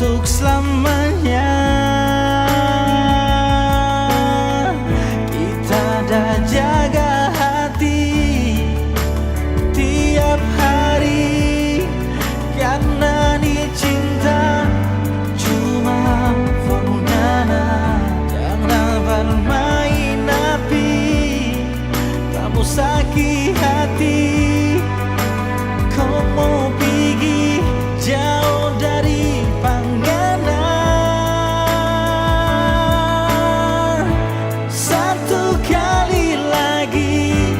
untuk selamanya. Kita dah jaga hati tiap hari, karena di cinta cuma formulanya. Jangan bermain api, kamu sakit hati. Kau mau pergi jauh dari panganan. Satu kali lagi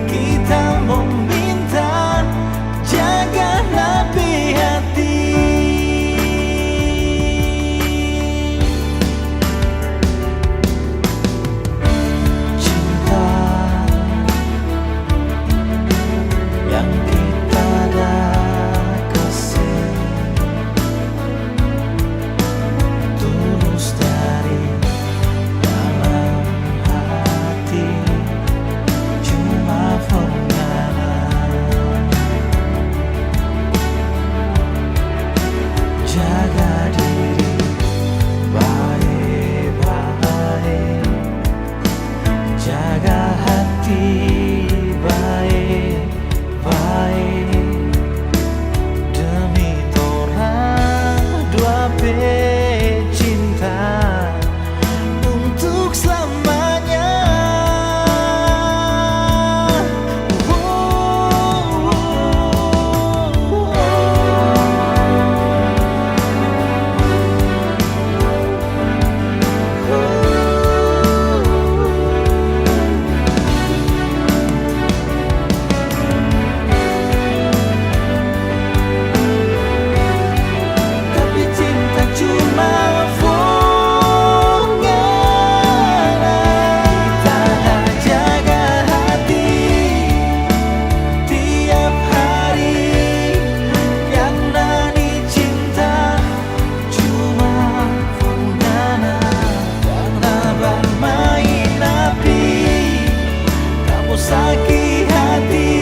kita meminta, jaga lebih hati. Cinta yang kita dah kasih tulus dari dalam hati, cuma formulanya. Jaga diri baik-baik, jaga hati baik-baik, demi torang dua cinta untuk selamanya. Tapi cinta cuma formulanya. Kita dah jaga hati tiap hari, karena di cinta cuma formulanya. Jangan bermain api, kamu sakit hati.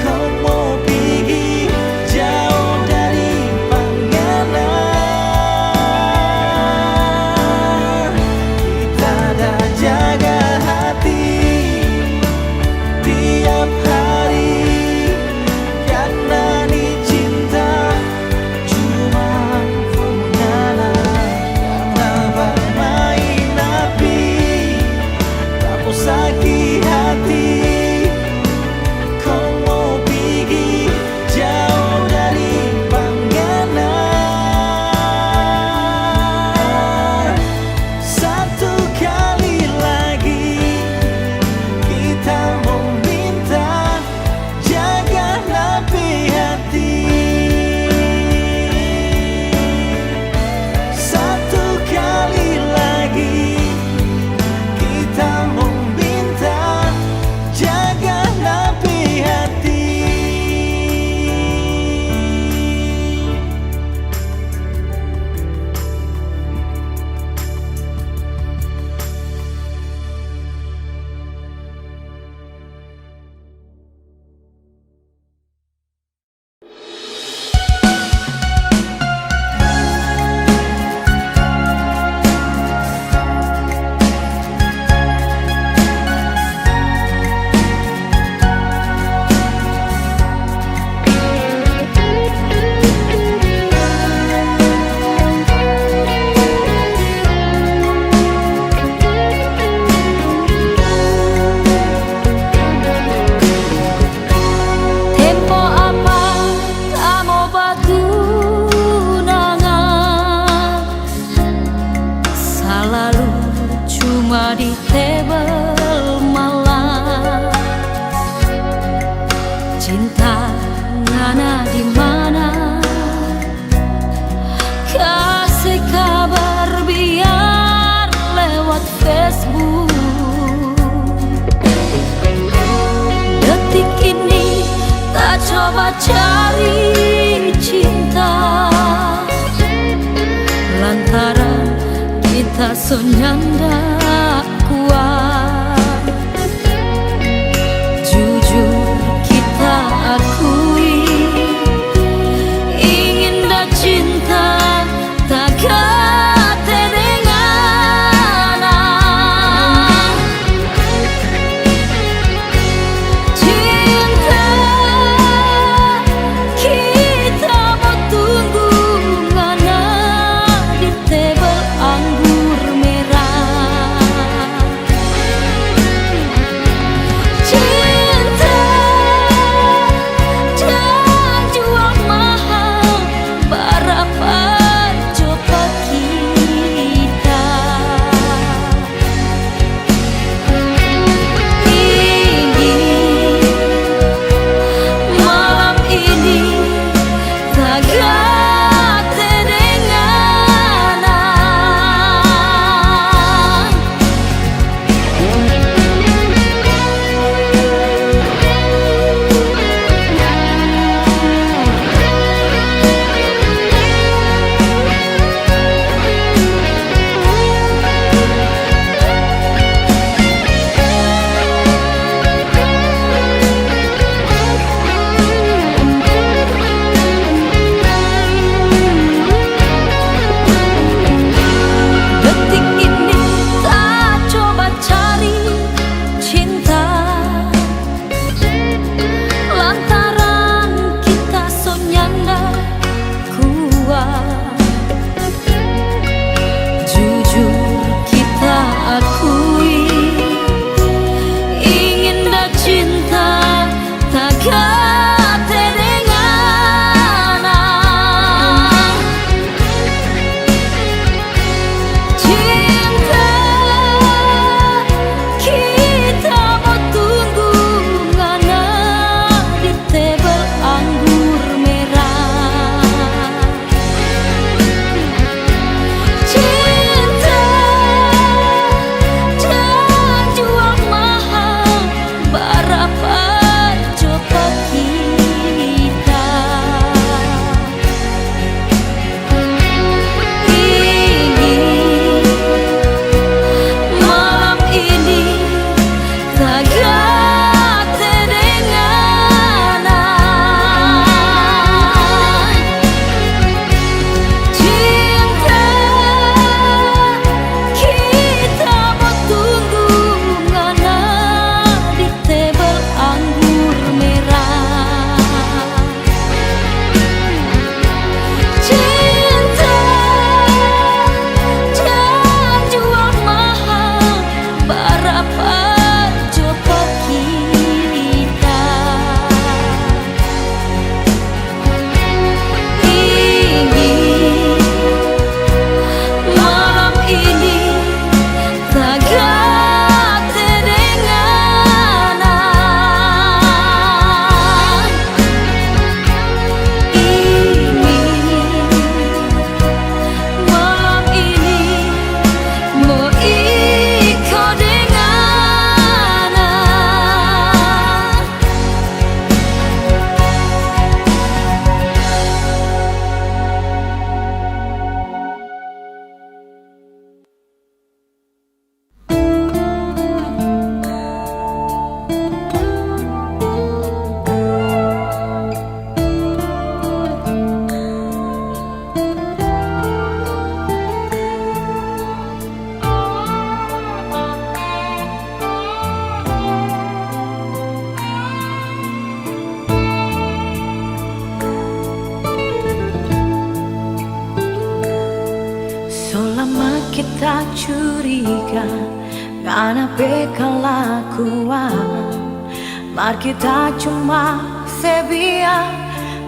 Kau mau pergi jauh dari panganan. Kita dah jaga hati tiap hari, karena di cinta cuma formulanya. Jangan bermain api, kamu sakit hati. Kau mau pergi jauh dari panganan. Satu kali lagi kita meminta, jaga lebih hati. Satu kali lagi kita meminta, jaga lebih hati. Tempo apa kamu bertunangan, selalu cuma di tebel malam. Cinta ngana di mana, kasih kabar biar lewat Facebook. Detik ini tak coba cari cinta, lantaran kita senyanda kuat. Jujur kita akui, ingin dah cinta curiga karena kelakuan mar kita cuma sebia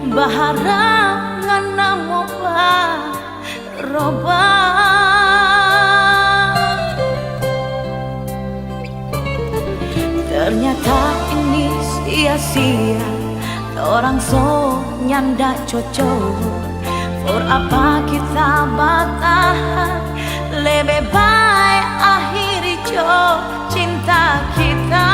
baharangan namo roba. Ternyata ini sia-sia, orang so nyanda cocok. For apa kita bertahan, lebih baik akhiri jo cinta kita.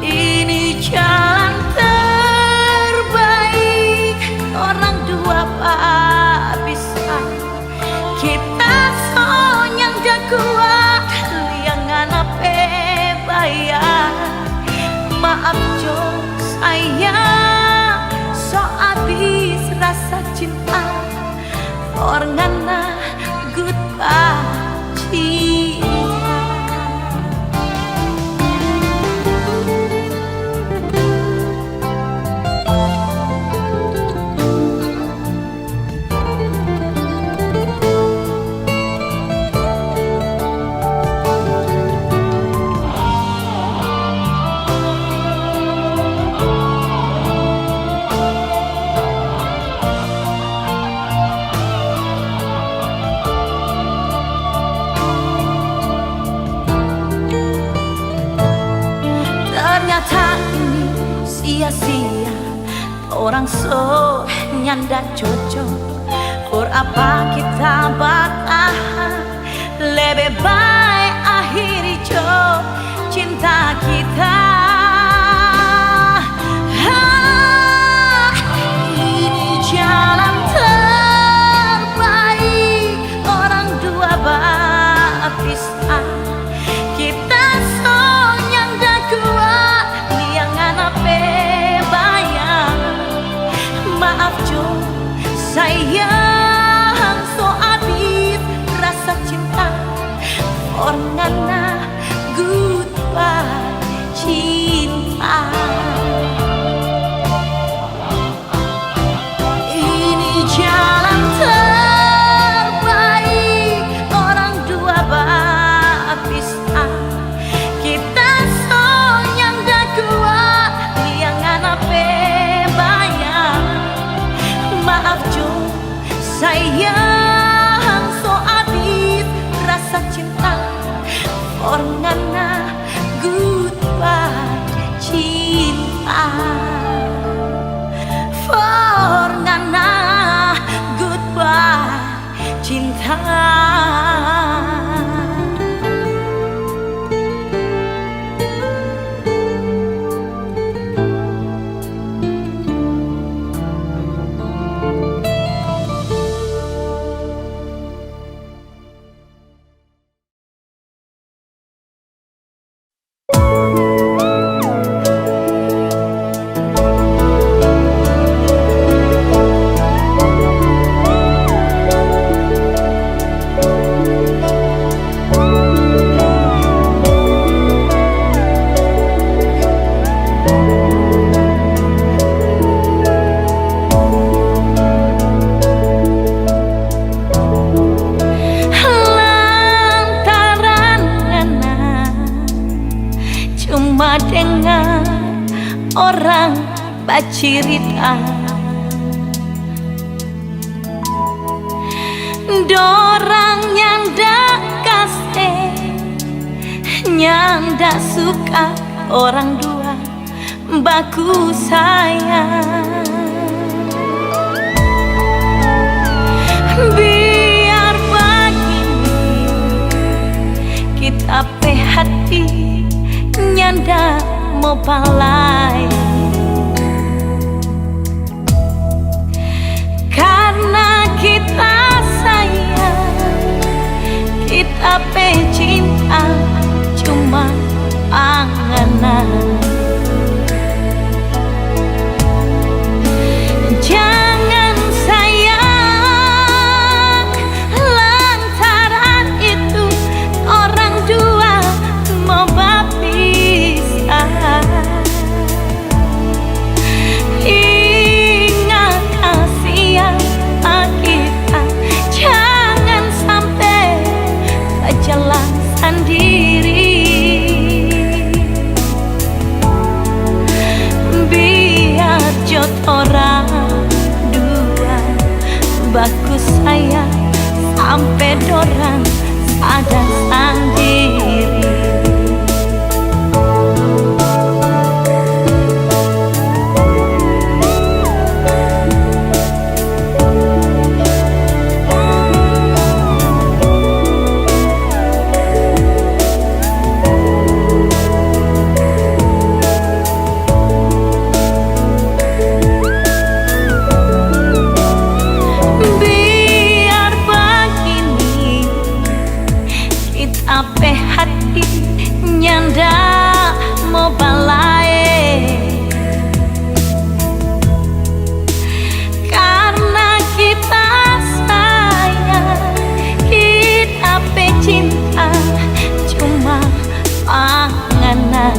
Ini jalan terbaik, orang dua bisa. Kita sonyang dah kuat, liangan apa bayar. Maaf jo sayang, so habis rasa cinta. Orangana goodbye cinta. Ternyata ini sia-sia, orang so nyanda cocok. For apa kita bertahan, lebih baik akhiri jo cinta kita. Ini jalan terbaik, orang dua bisa. Kita sonyang dah kuat, liangan apa bayang. Maaf jo sayang, so habis rasa cinta. Orangana goodbye cinta. Ini jalan terbaik, orang dua bisa. Kita sonyang dah kuat, liangan apa bayang. Maaf jo sayang, so habis rasa cinta. Orangana goodbye cinta. Orangana goodbye cinta. Cuma dengar orang bercerita, dorang yang dak kasih, yang dak suka orang dua baku sayang. Biar begini kita pe hati nyanda mau palai, karena kita sayang, kita pe cinta cuma anganan. Jangan sayang, lantaran itu orang dua mau berpisah. sadar sendiri. Biar begini kita hati nyanda mau balai, karena kita sayang, kita cinta cuma panganan.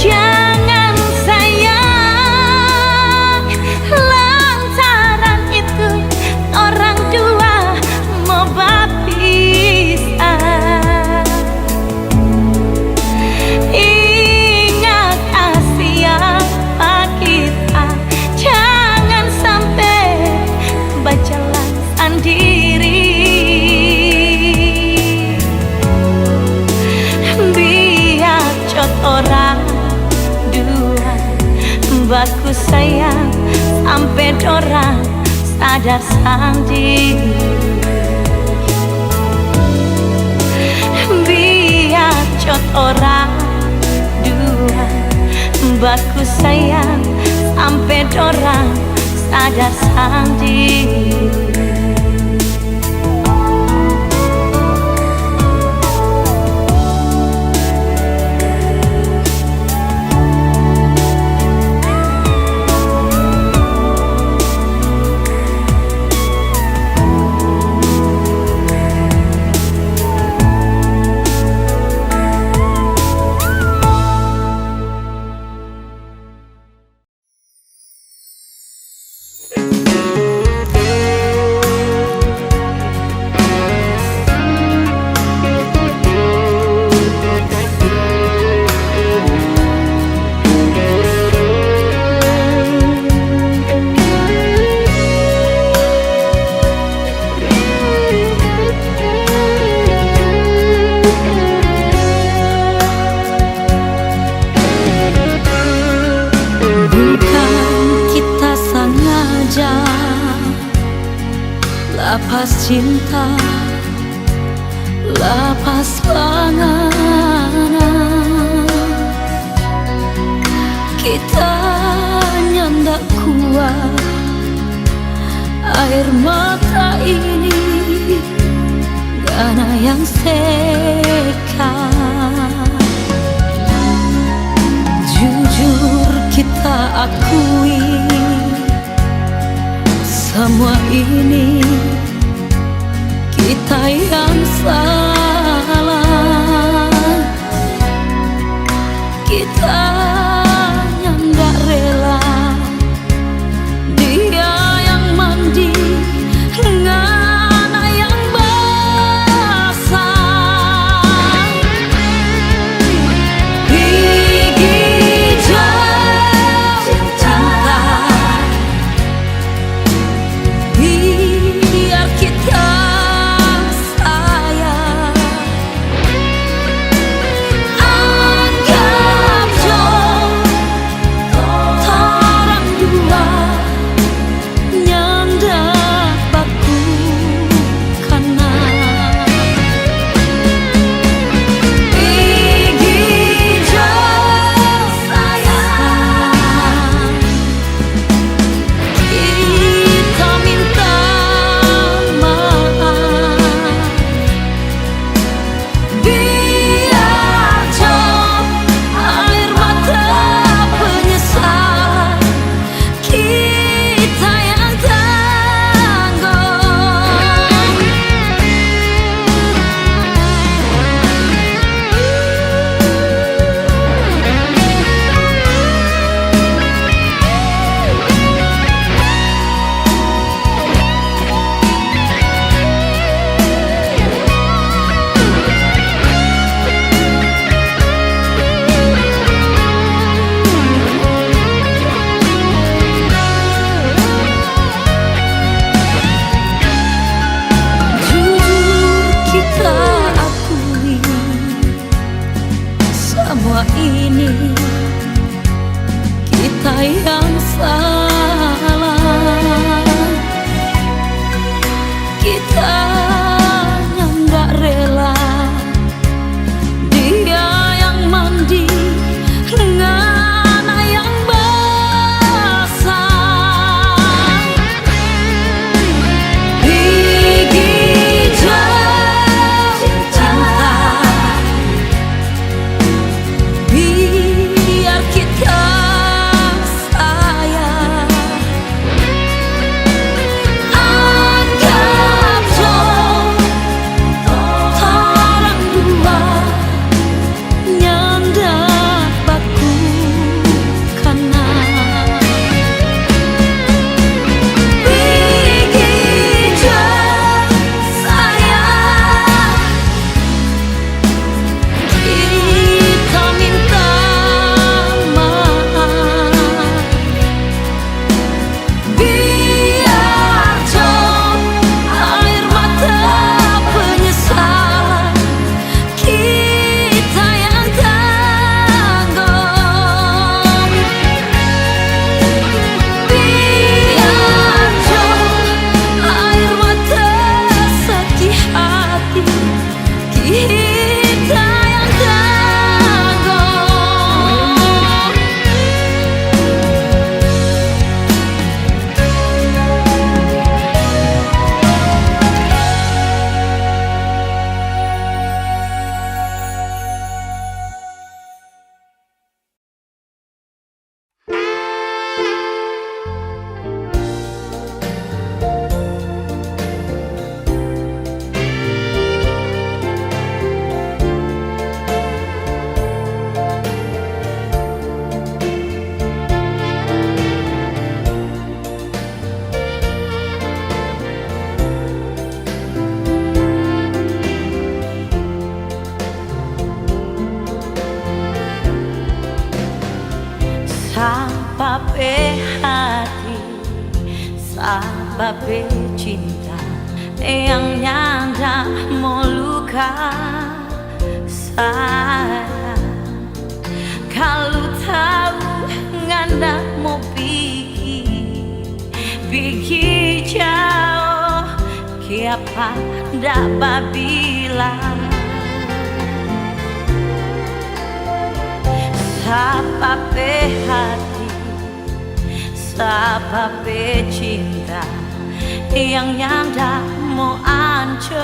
Jangan sayang, lantaran itu orang dua mau berpisah. Ingat siapa kita, jangan sampai berjalan sendiri. Biar cot orang dua baku sayang sampai dorang sadar sendiri. Biar cot orang dua baku sayang sampai dorang sadar sendiri. Lapas cinta, lapas panganan, kita nyandak kuat air mata ini, karena yang sekat. Jujur kita akui semua ini kita yang salah. Kita yang gak rela, dia yang mandi ngana yang basah. Gigi jauh cinta, biar kita sayang. yang nyanda mau luka saya. Kalau tahu nganda mau pergi jauh, kiapa ndak bilang. Sapa pe hati, sapa pe cinta yang nyanda mau hancur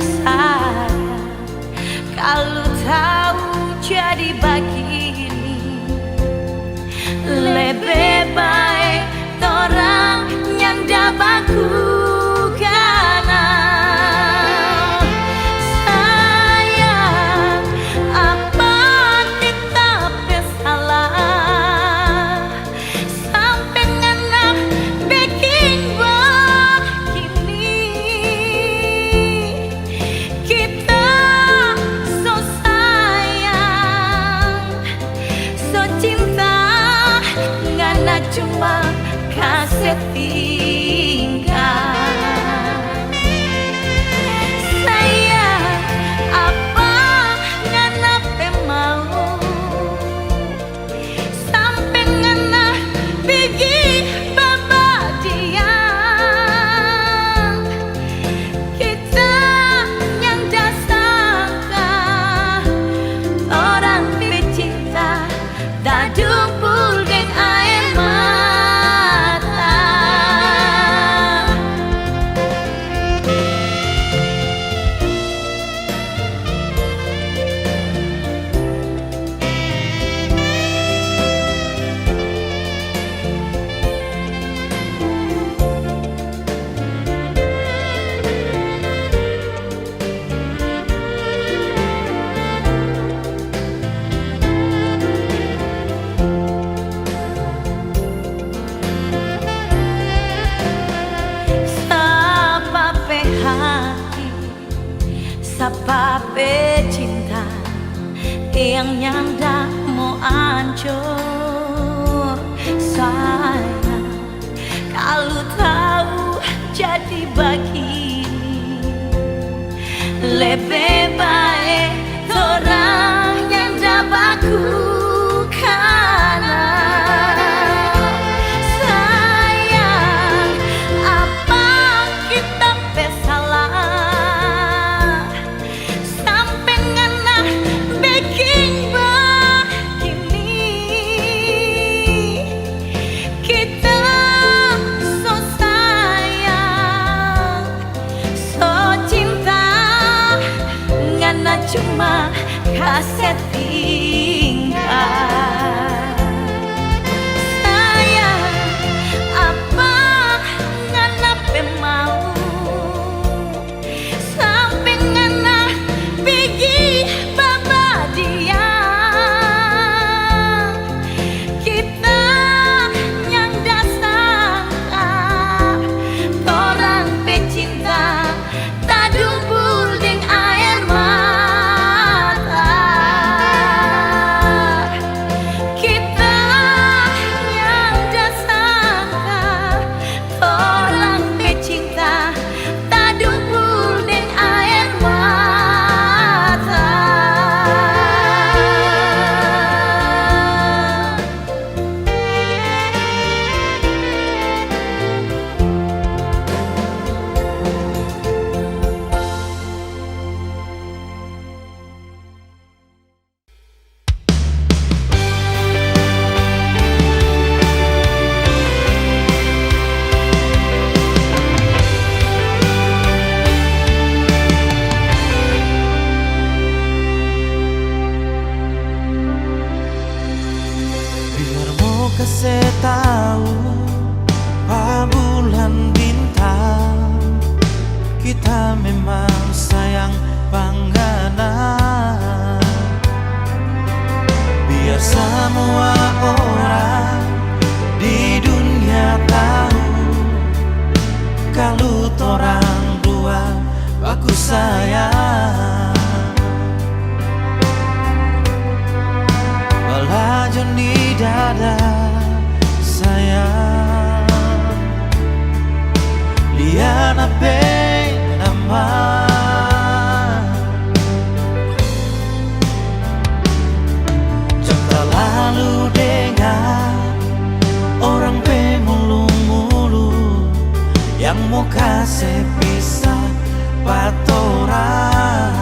saya. Kalau tahu jadi begini, lebih baik orang yang dapat karena sayang apa kita bersalah sampai ngana bikin begini. Kita so sayang, so cinta, ngana cuma kasih tinggal. Sayang apa ngana mau sampai ngana pergi baba dia. Kita yang dasarka orang bercinta tak dumpul geng air mata. Sapa pe hati, sapa pe cinta yang nyanda mau hancur sayang. Kalau tahu jadi begini, lebih baik orang yang dapat karena sayang apa kita bersalah sampai ngana bikin begini. Kita so sayang, so cinta, ngana cuma kasih tinggal. Sayang apa ngana mau sampai ngana pergi baba dia. Kita yang dasarka orang pecinta tak dumpul deng air mata. Kita yang dasarka orang pecinta tak dumpul deng air mata. Biar mau kasih tahu Pak bulan bintang, kita memang sayang pangganan. Biar semua orang di dunia tahu kalau orang dua bagus sayang. Belajar di dada sayang, lihat na naman. Jangan terlalu dengar orang pemulung-mulung yang mau kasih pisah patoran.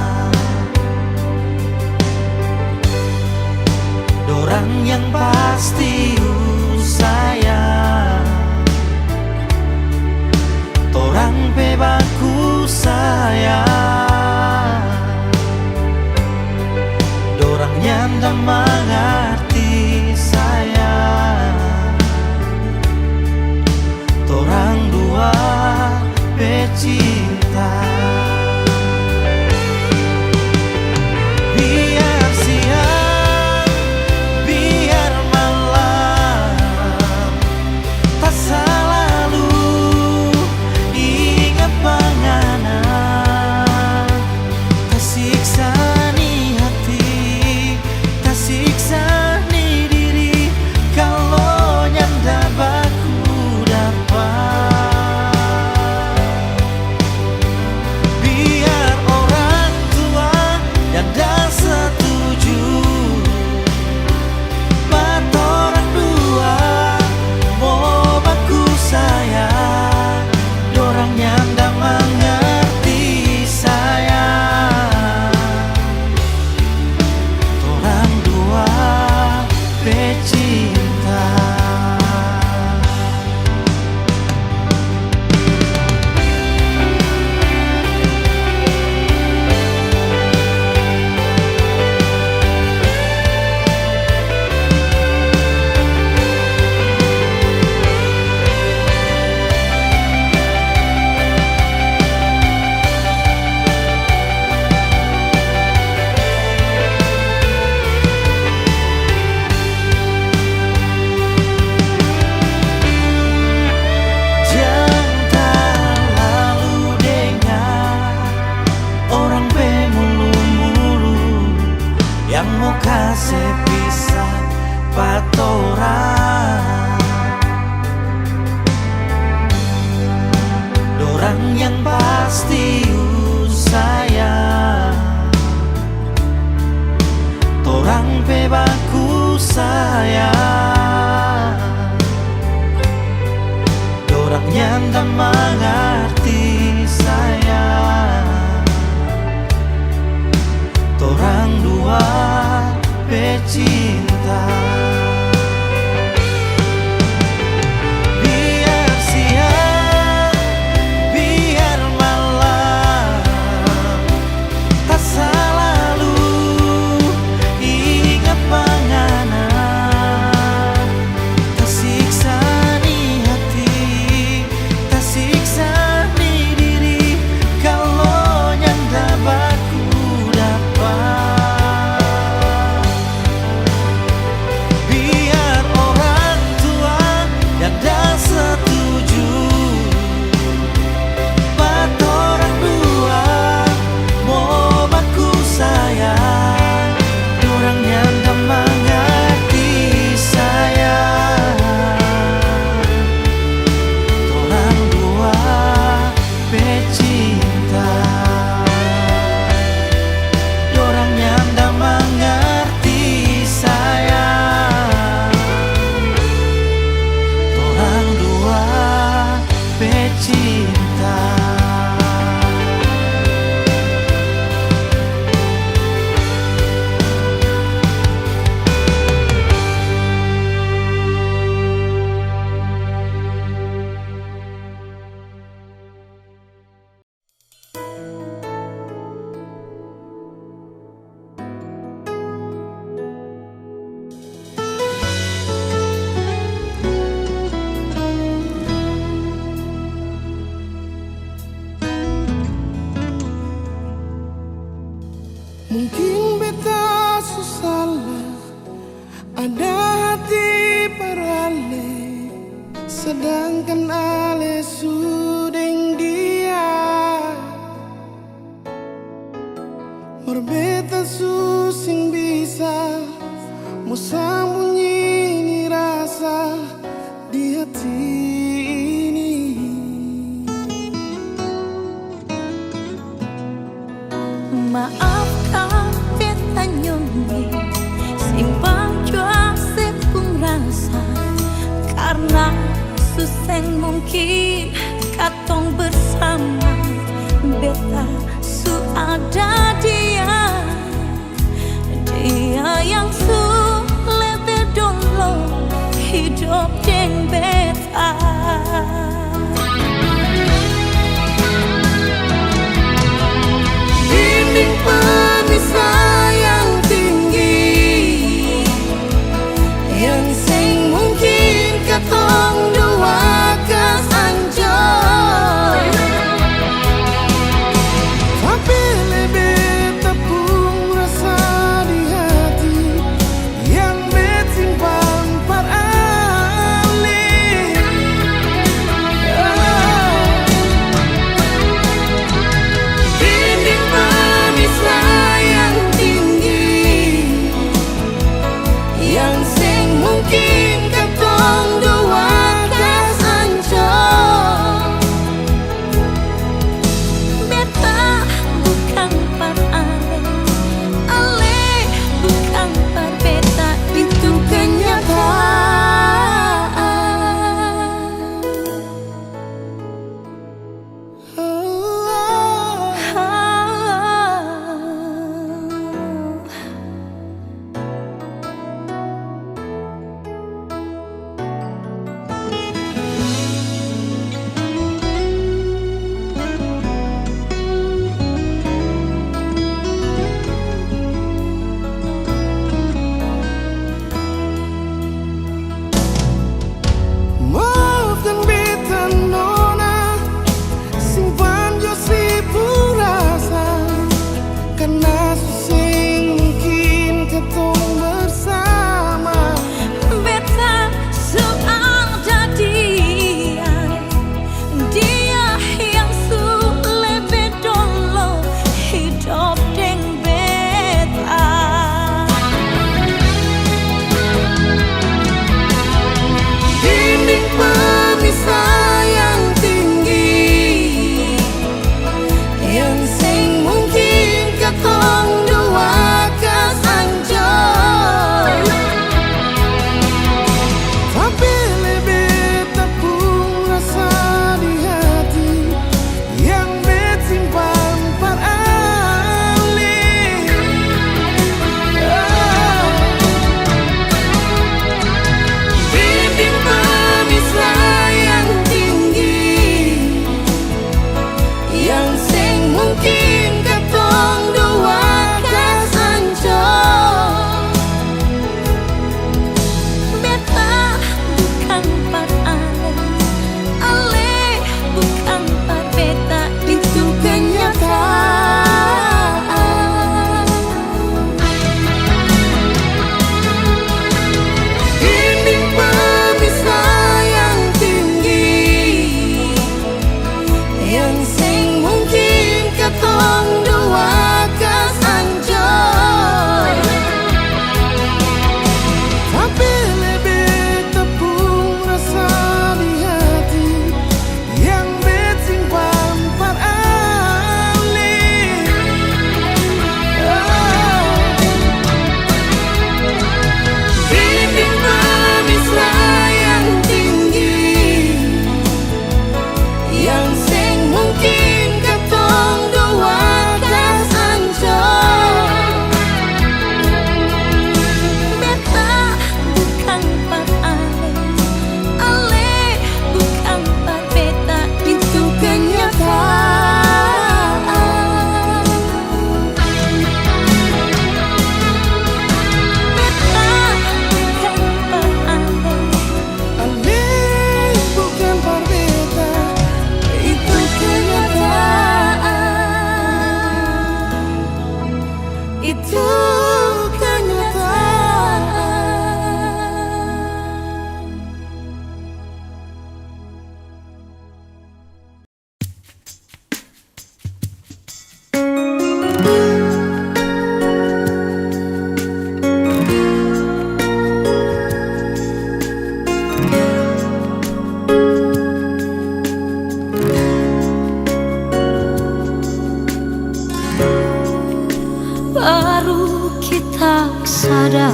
Dorang yang pasti sayang, torang pe baku sayang. Dorang nyanda mengerti sayang, torang dua pecinta. Biar siang, biar malam, tak selalu ingat penganan. Tak siksa ni hati, tak siksa ni diri, kalau nyanda baku dapat. Biar orang tua nyanda setuju, patorang dua mau baku sayang. Dorang nyanda mengerti sayang, torang dua pecinta. Jangan terlalu dengar orang pemulung-mulung yang mau kasih pisah patoran. Dorang yang pasti sayang, torang pe baku sayang. Dorang nyanda mengerti sayang, torang dua pecinta. Biar siang, biar malam, tak selalu ingat penganan. Tak siksa ni hati, tak siksa ni diri, kalau nyanda baku dapat. Biar orang tua nyanda setuju, patorang dua mau baku sayang. Dorang nyanda mengerti sayang, torang dua pecinta. Dorang nyanda mengerti sayang, torang dua pecinta. Mungkin beta salah, ada hati perale, sedangkan ale sudeng dia. Berbeta susing bisa, mau sembunyi rasa di hati ini. maafkan beta nyonyi simpang jua sepung rasa karena suseng mungkin katong bersama beta su ada dia yang su lebih dulu hidup deng beta. Dinding pemisah yang tinggi yang sing mungkin katong dua kesanjor, tapi lebih tepung rasa di hati yang bersimpan per alih.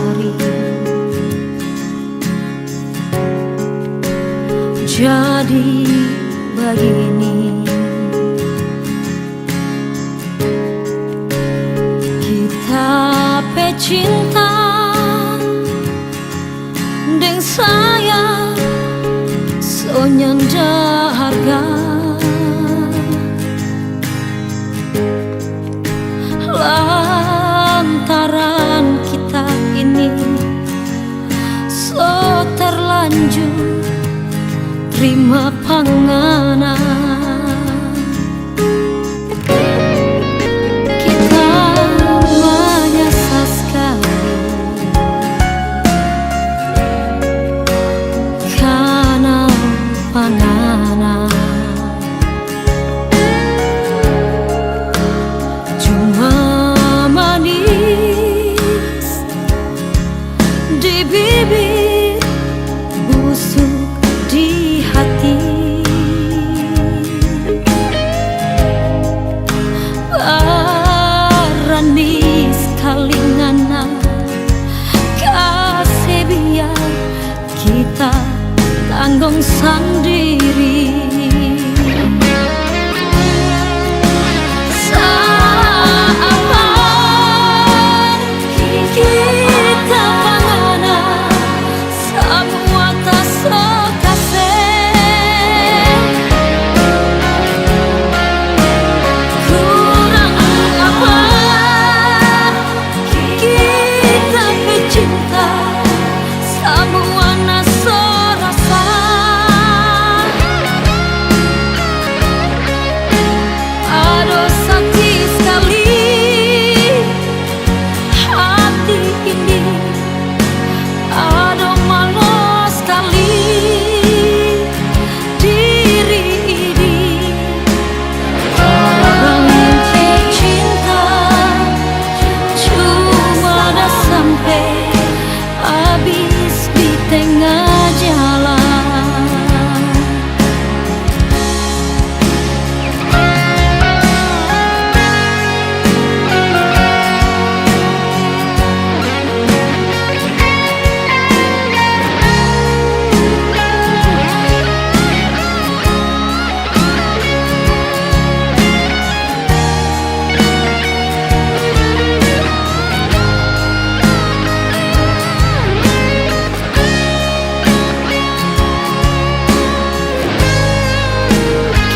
hari. Jadi begini, kita pecinta deng saya sonyanda harga lantaran kita ini so terlanjur terima panganan. Kita menyesal sekali karena panganan cuma manis di bibir, busuk di hati. Berani sekali ngana kasih biar kita tanggung sendiri. Saat kita panganan semua tak sekasih, kurang apa kita pecinta semua naso rasa. Aduh sakit sekali hati ini, aduh malu sekali diri ini. Orang yang cinta cuma dah sampai habis di tengah jalan.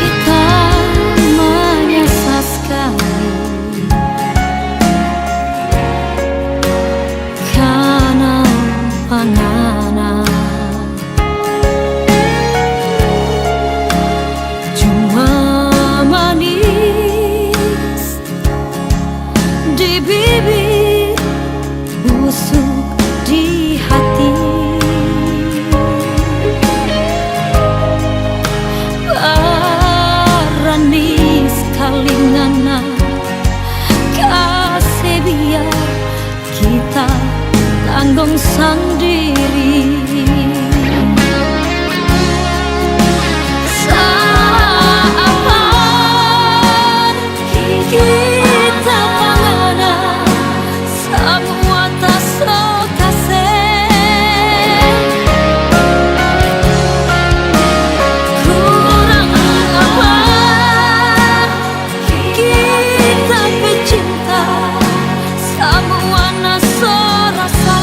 Kita menyesal sekali karena panganan cuma manis di bibir, busuk di hati. Berani sekali ngana kasih biar kita tanggung sendiri. Saat kita panganan semua tak sekasih, kurang apa kita pecinta. Semua naso rasa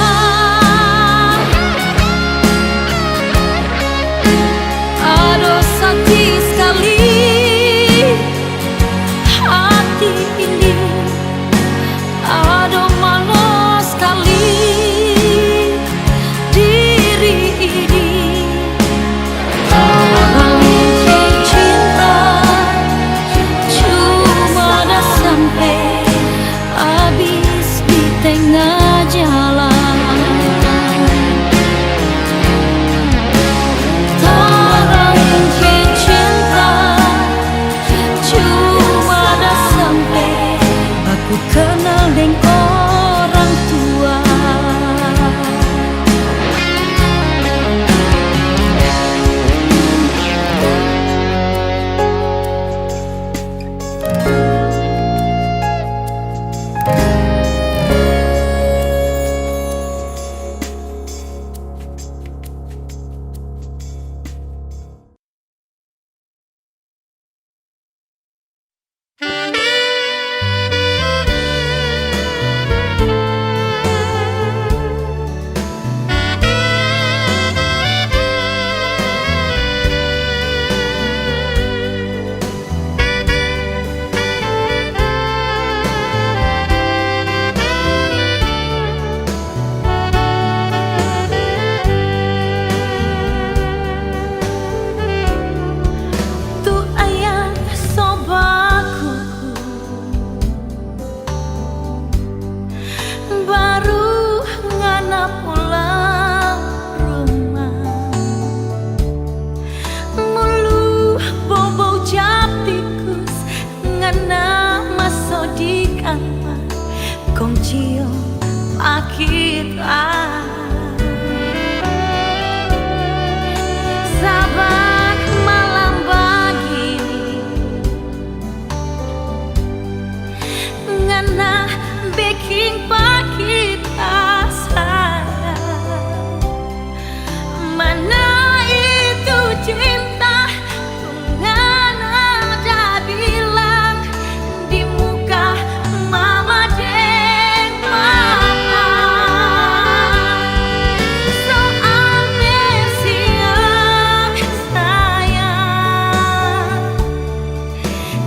kita. Sahabat malam begini ngana bikin pak kita sayang. Mana itu cinta Tuhan ada bilang di muka mama dan papa. Soal siang sayang,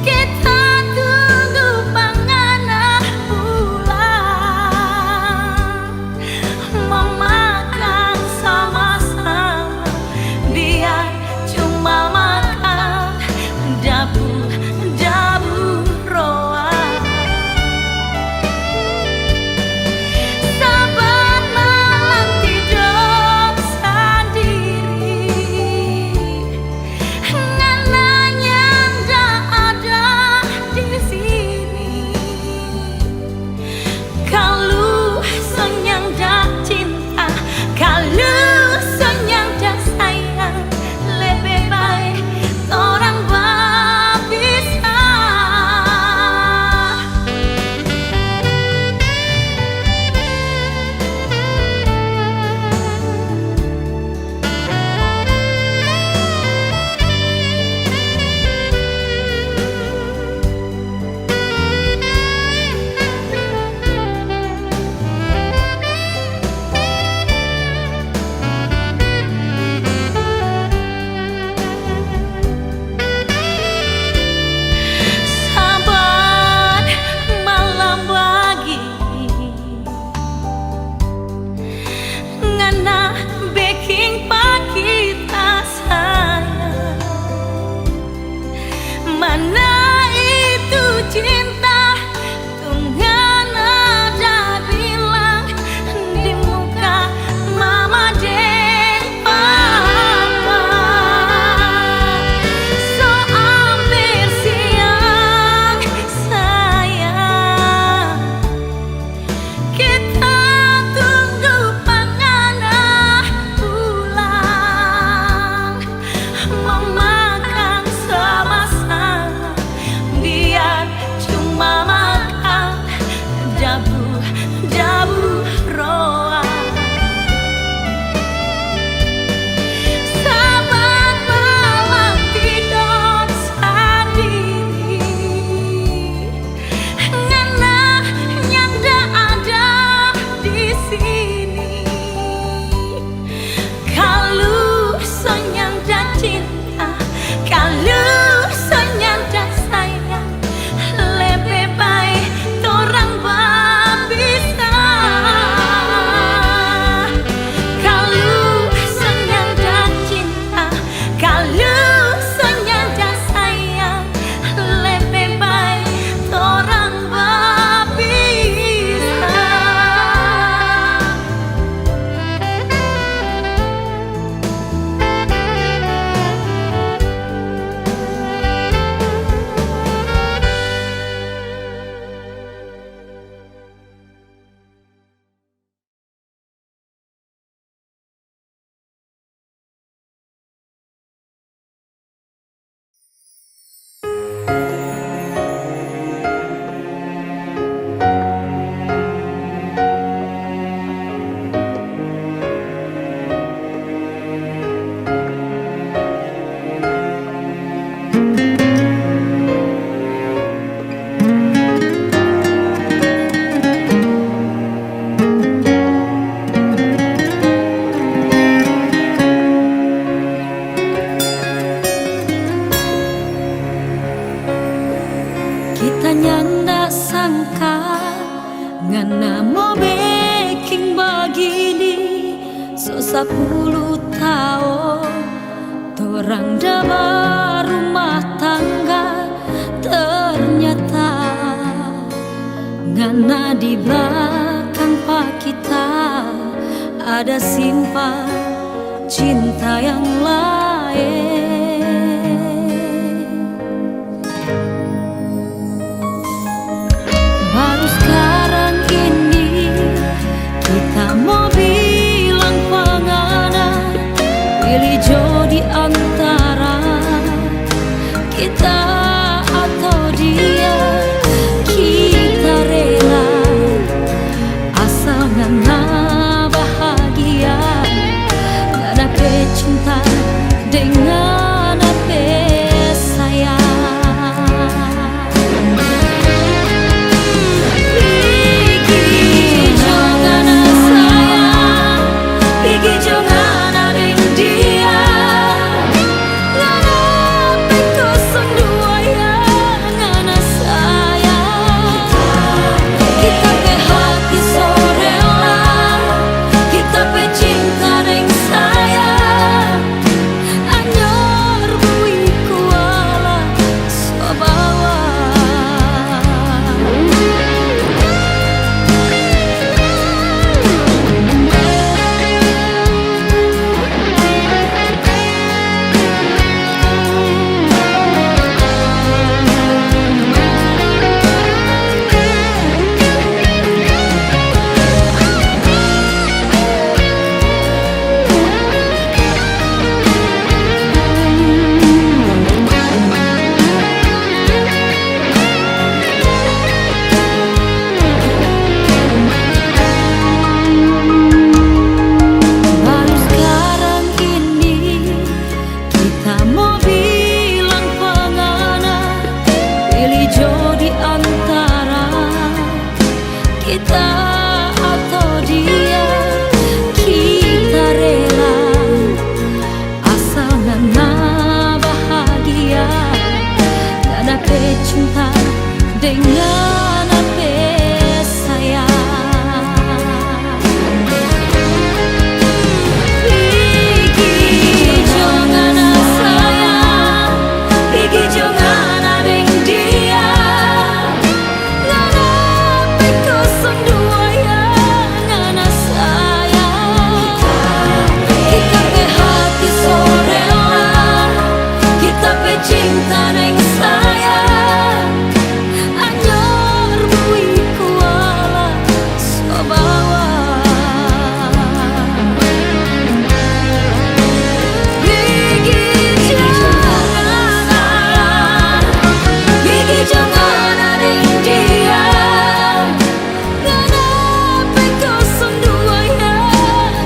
kita tunggu penganah pulang, memakan sama-sama biar cuma makan dabu-dabu roa. Sahabat malam tidur sendiri, ngananya ndak ada di sini. Kalau senyang dah cinta, kalau senyang dah sayang, lebih baik orang berpisah. Sahabat malam begini ngana bikin pak kita sayang. Mana itu cinta Tuhan ada bilang di muka mama dan papa. Soal bersiang sayang, kita tunggu penganah pulang, memakan sama-sama biar cuma makan dabu-dabu roa. Sahabat malam tidur sendiri, ngana yang dah ada di sini. Kalau senyang dah cinta, kalau senyang dah sayang, lebih baik orang berpisah. Kalau senyang dah cinta, kalau senyang dah sayang, lebih baik orang berpisah. Kita nyanda sangka ngana mau bikin begini. So 10 tahun torang dah berumah tangga, ternyata ngana di belakang pak kita ada simpan cinta yang lain. Baru sekarang ini kita dia kita rela asal ngana bahagia ngana pe cinta dengan ape sayang. Pigi jangan sayang, pigi jangan adeng dia ngana pe kosong dua ya ngana sayang. Kita pe hati sorela, kita pe cinta deng sayang. Anyor bui kuala sobawa. Baru sekarang ini kita mau bilang pengana, pilih jodi antara kita atau dia. Kita rela asal ngana bahagia ngana pe cinta dengan ape sayang. Pigi jangan sayang, pigi jangan adeng dia ngana pe kosong dua ya ngana sayang. Kita pe hati sorela, kita pe cinta deng sayang. Anyor bui kuala sobawa. Pigi jangan adeng dia ngana pe kosong dua ya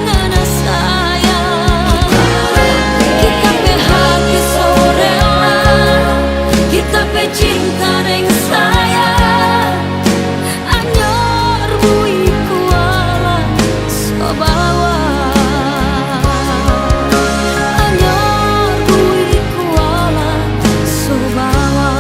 ngana sayang. Kita pe hati sorela, kita pe cinta deng sayang. Anyor bui kuala sobawa. Anyor bui kuala sobawa.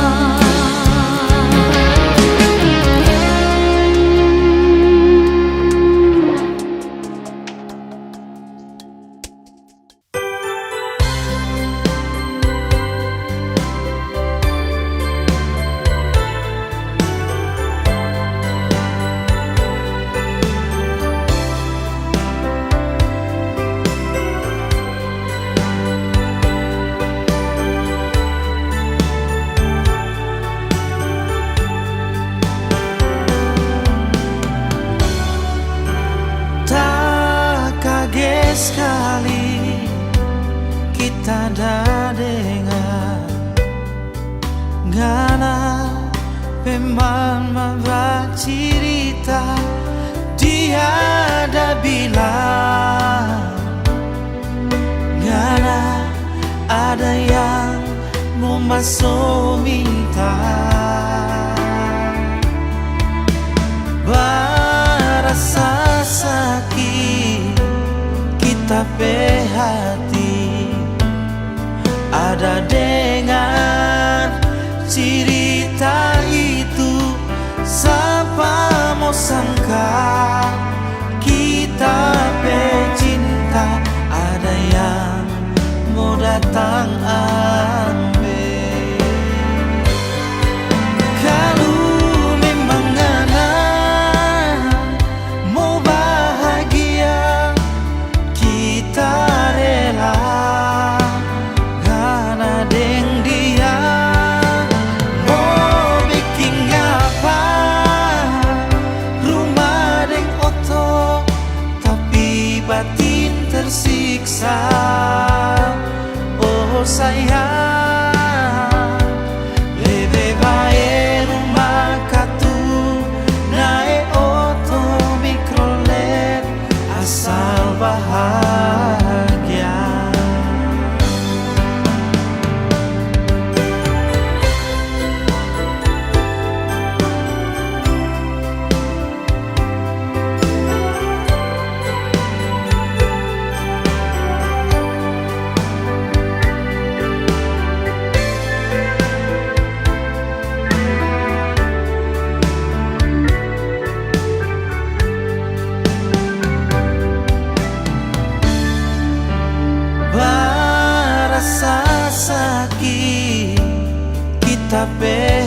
Tak kaget sekali kita dah dengar ngana memang membuat cerita dia dah bilang ngana ada yang mau masuk minta. Rasa sakit kita pe hati ada dengan cerita itu. Siapa mau sangka kita pe cinta ada yang mau datang ambil. Kalau memang ngana mau bahagia, kita rela ngana deng dia. Mau bikin apa, rumah deng oto, tapi batin tersiksa. Oh sayang,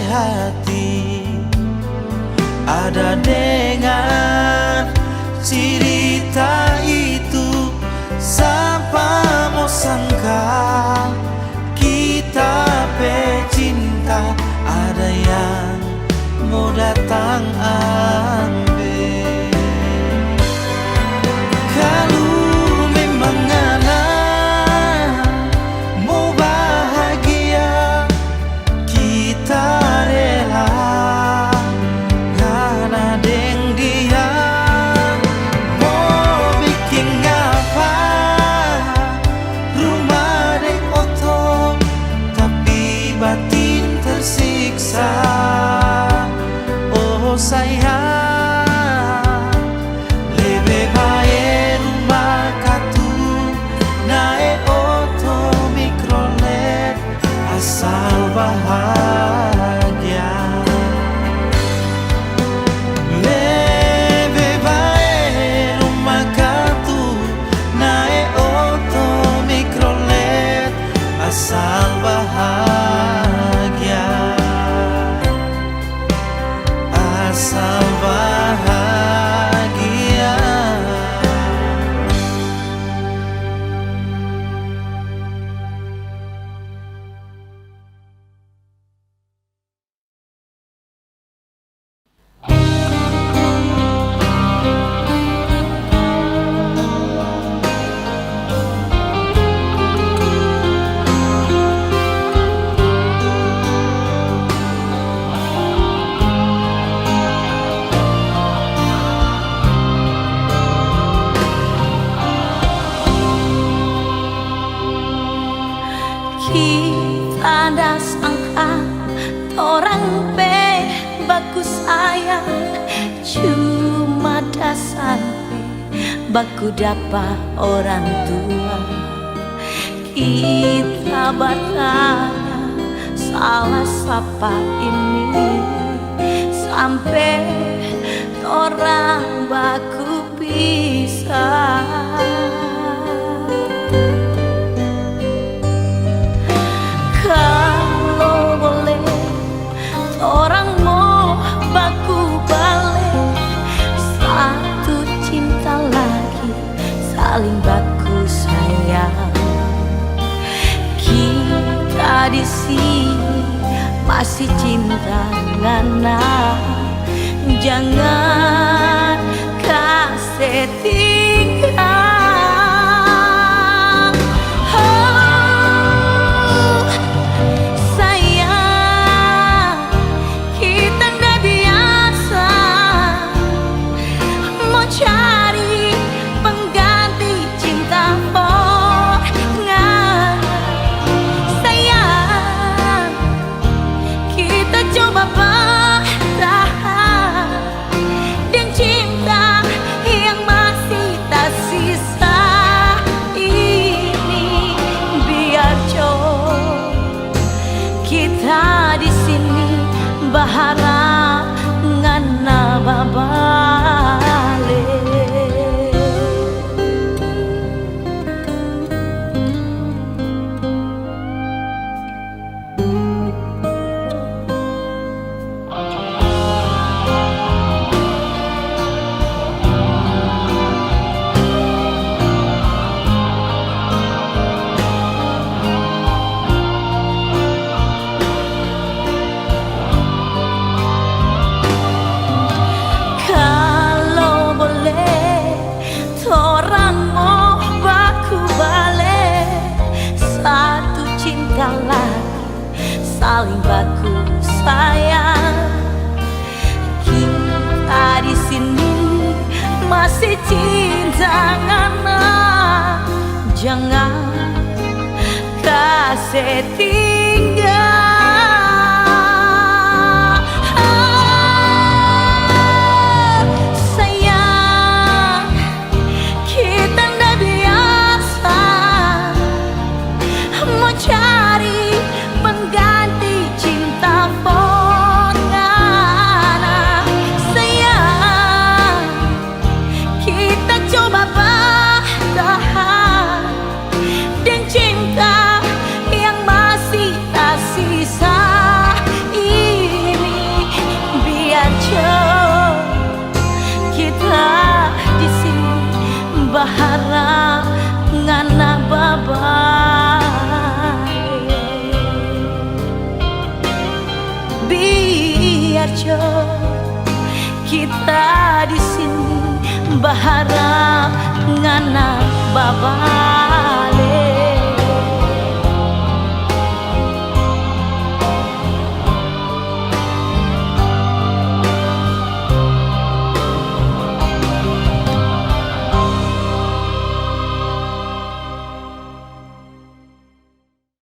hati ada dengan cerita itu. Sampai mau sangka kita pecinta, ada yang mau datang ambil. Kalau memang anak mau bahagia, kita rela ngana deng dia. Mau bikin apa, rumah deng otong, tapi batin tersiksa. Oh sayang, lebih baik rumah katu naik oto mikrolet asal bahagia. Lebih baik rumah katu naik oto mikrolet asal bahagia, asal bahagia. Kita dah sangka orang bagus sayang, cuma dah sampai baku dapat orang tua. Kita bertanya salah siapa ini, sampai orang baku pisah. Kalau boleh orang mau baku balik, satu cinta lagi saling baku sayang. Kita di sini masih cinta ngana, jangan kasih tinggal. Cari pengganti cinta porongan. Sayang, kita coba bertahan dan cinta yang masih tersisa ini. Biar jauh kita di sini berharap ngana babale. Saling baku sayang, kita di sini masih cinta ngana, jangan kasih tinggal. Sayang, kita ndak biasa mau cari pengganti cinta porongan. Sayang, kita coba bertahan dan cinta yang masih tersisa berharap ngana babak